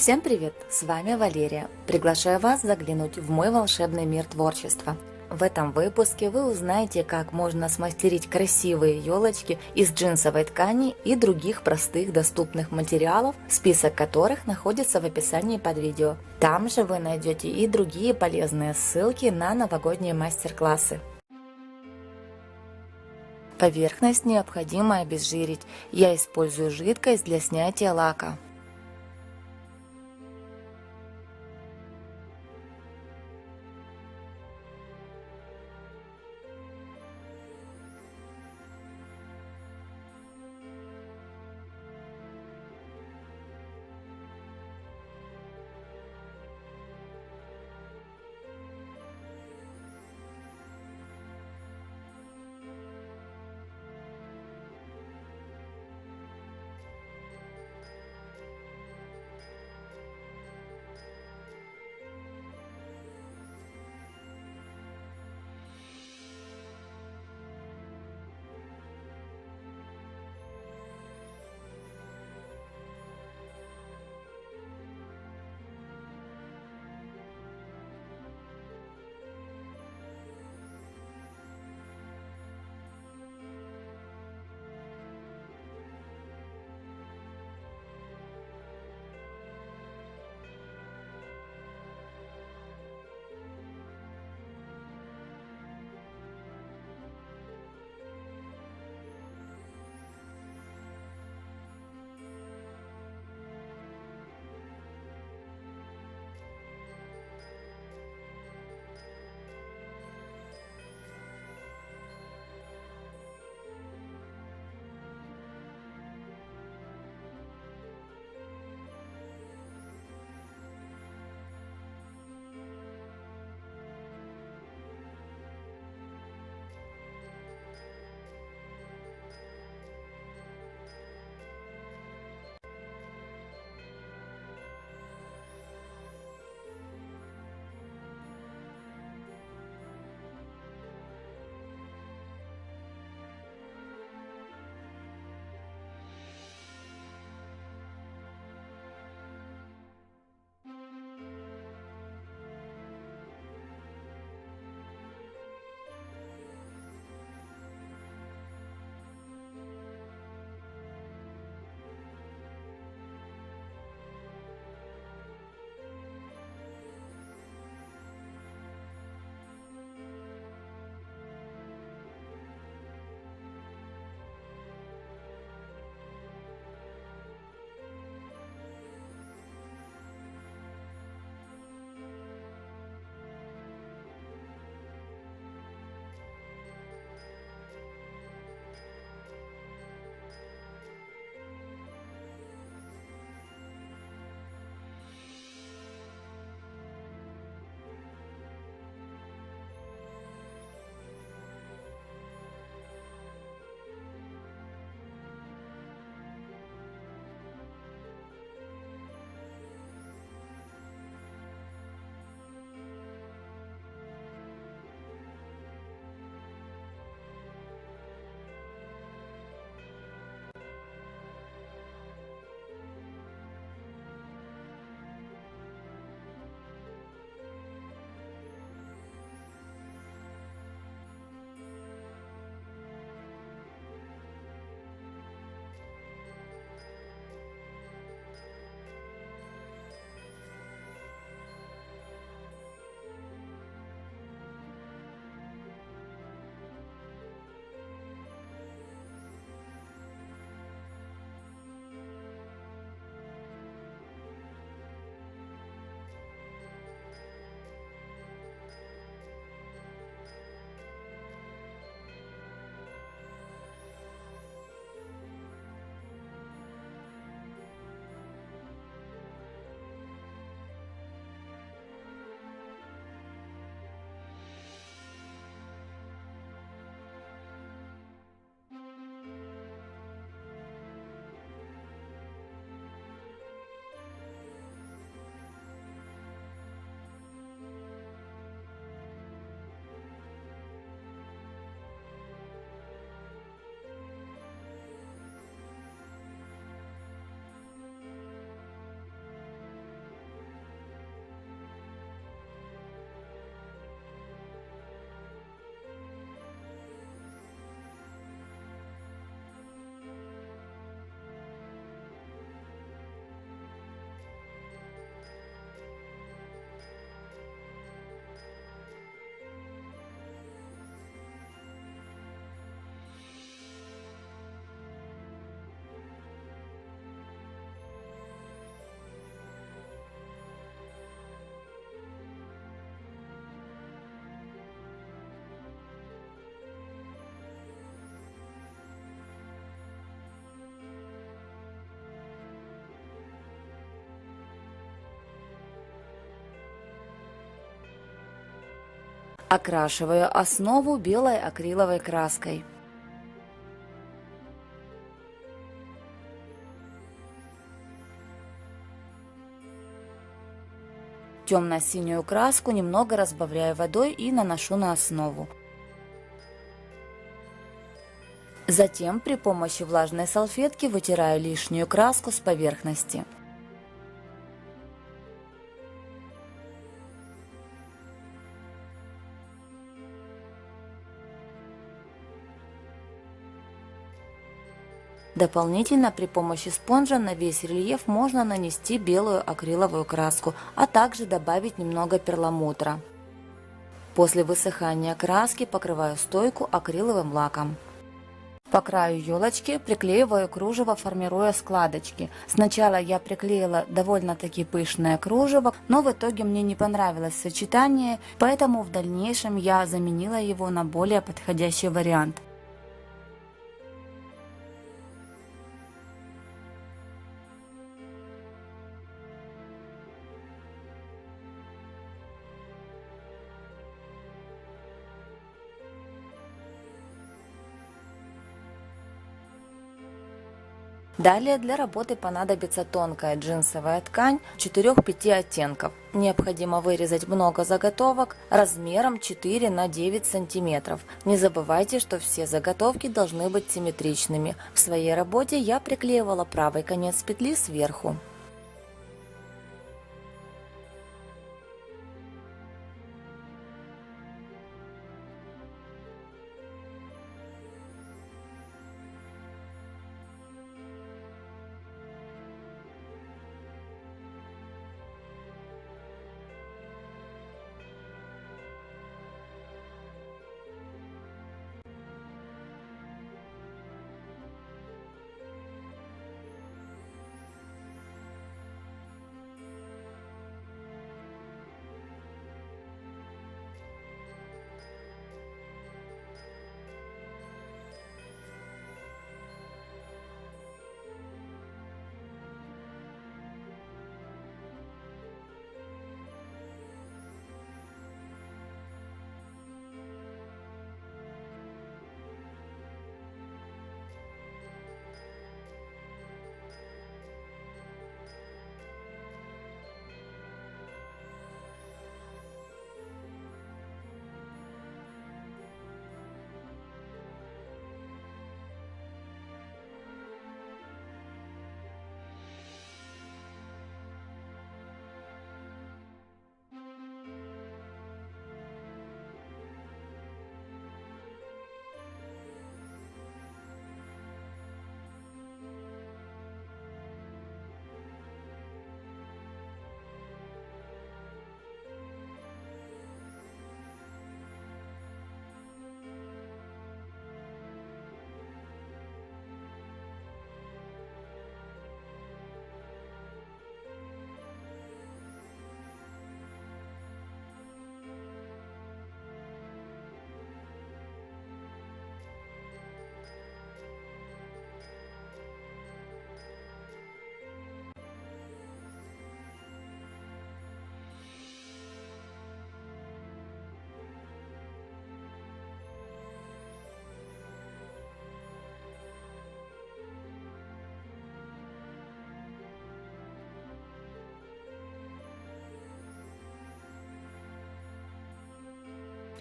Всем привет! С вами Валерия. Приглашаю вас заглянуть в мой волшебный мир творчества. В этом выпуске вы узнаете, как можно смастерить красивые елочки из джинсовой ткани и других простых доступных материалов, список которых находится в описании под видео. Там же вы найдете и другие полезные ссылки на новогодние мастер-классы. Поверхность необходимо обезжирить. Я использую жидкость для снятия лака. Окрашиваю основу белой акриловой краской. Темно-синюю краску немного разбавляю водой и наношу на основу. Затем при помощи влажной салфетки вытираю лишнюю краску с поверхности. Дополнительно при помощи спонжа на весь рельеф можно нанести белую акриловую краску, а также добавить немного перламутра. После высыхания краски покрываю стойку акриловым лаком. По краю елочки приклеиваю кружево, формируя складочки. Сначала я приклеила довольно-таки пышное кружево, но в итоге мне не понравилось сочетание, поэтому в дальнейшем я заменила его на более подходящий вариант. Далее для работы понадобится тонкая джинсовая ткань 4-5 оттенков. Необходимо вырезать много заготовок размером 4 на 9 сантиметров. Не забывайте, что все заготовки должны быть симметричными. В своей работе я приклеивала правый конец петли сверху.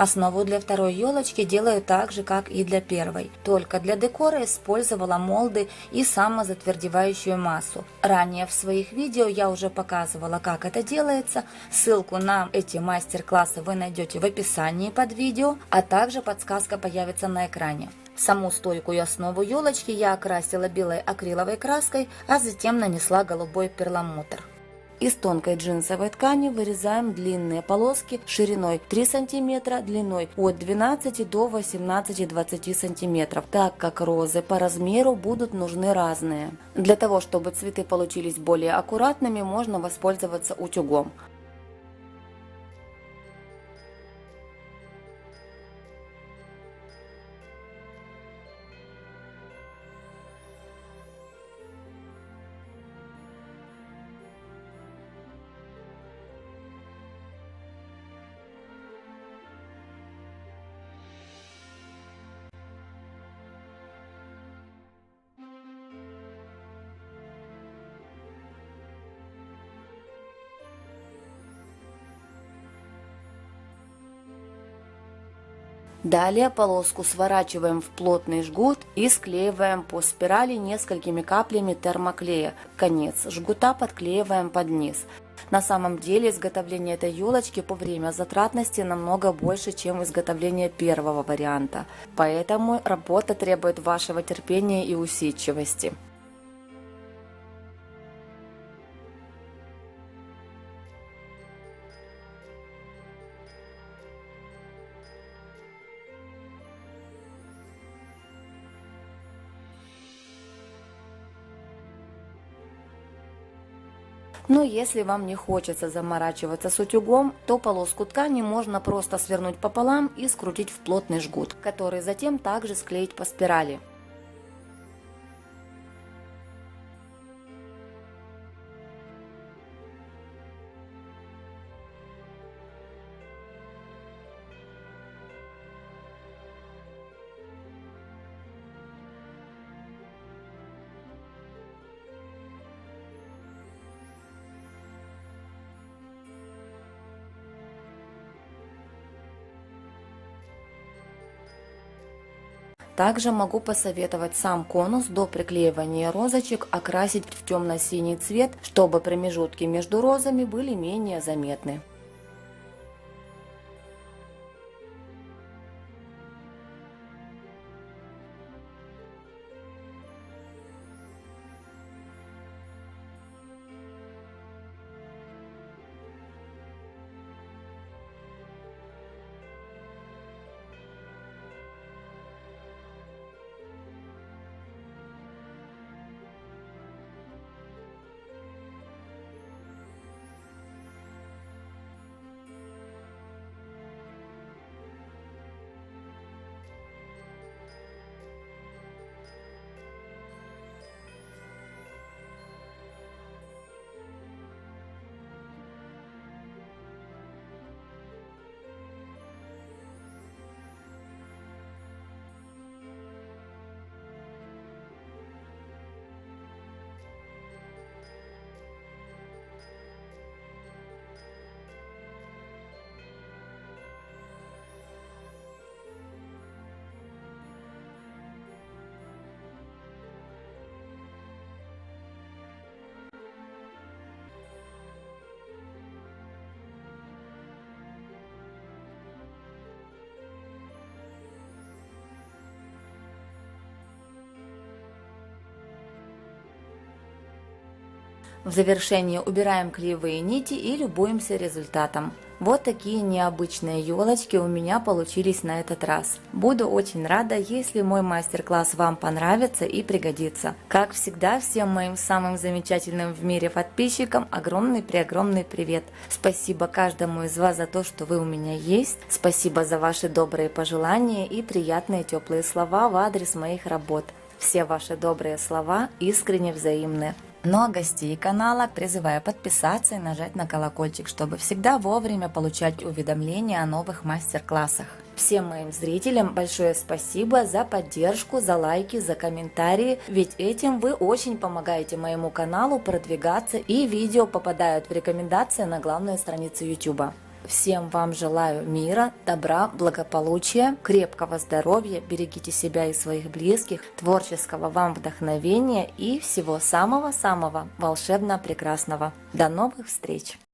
Основу для второй елочки делаю так же, как и для первой. Только для декора использовала молды и самозатвердевающую массу. Ранее в своих видео я уже показывала, как это делается. Ссылку на эти мастер-классы вы найдете в описании под видео, а также подсказка появится на экране. Саму стойку и основу елочки я окрасила белой акриловой краской, а затем нанесла голубой перламутр. Из тонкой джинсовой ткани вырезаем длинные полоски шириной 3 см, длиной от 12 до 18-20 см, так как розы по размеру будут нужны разные. Для того, чтобы цветы получились более аккуратными, можно воспользоваться утюгом. Далее полоску сворачиваем в плотный жгут и склеиваем по спирали несколькими каплями термоклея. Конец жгута подклеиваем под низ. На самом деле изготовление этой елочки по время затратности намного больше, чем изготовление первого варианта. Поэтому работа требует вашего терпения и усидчивости. Но если вам не хочется заморачиваться с утюгом, то полоску ткани можно просто свернуть пополам и скрутить в плотный жгут, который затем также склеить по спирали. Также могу посоветовать сам конус до приклеивания розочек окрасить в темно-синий цвет, чтобы промежутки между розами были менее заметны. В завершение убираем клеевые нити и любуемся результатом. Вот такие необычные елочки у меня получились на этот раз. Буду очень рада, если мой мастер-класс вам понравится и пригодится. Как всегда, всем моим самым замечательным в мире подписчикам огромный-преогромный привет. Спасибо каждому из вас за то, что вы у меня есть. Спасибо за ваши добрые пожелания и приятные теплые слова в адрес моих работ. Все ваши добрые слова искренне взаимны. Ну а гостей канала призываю подписаться и нажать на колокольчик, чтобы всегда вовремя получать уведомления о новых мастер-классах. Всем моим зрителям большое спасибо за поддержку, за лайки, за комментарии, ведь этим вы очень помогаете моему каналу продвигаться и видео попадают в рекомендации на главную страницу YouTube. Всем вам желаю мира, добра, благополучия, крепкого здоровья, берегите себя и своих близких, творческого вам вдохновения и всего самого-самого волшебно-прекрасного. До новых встреч!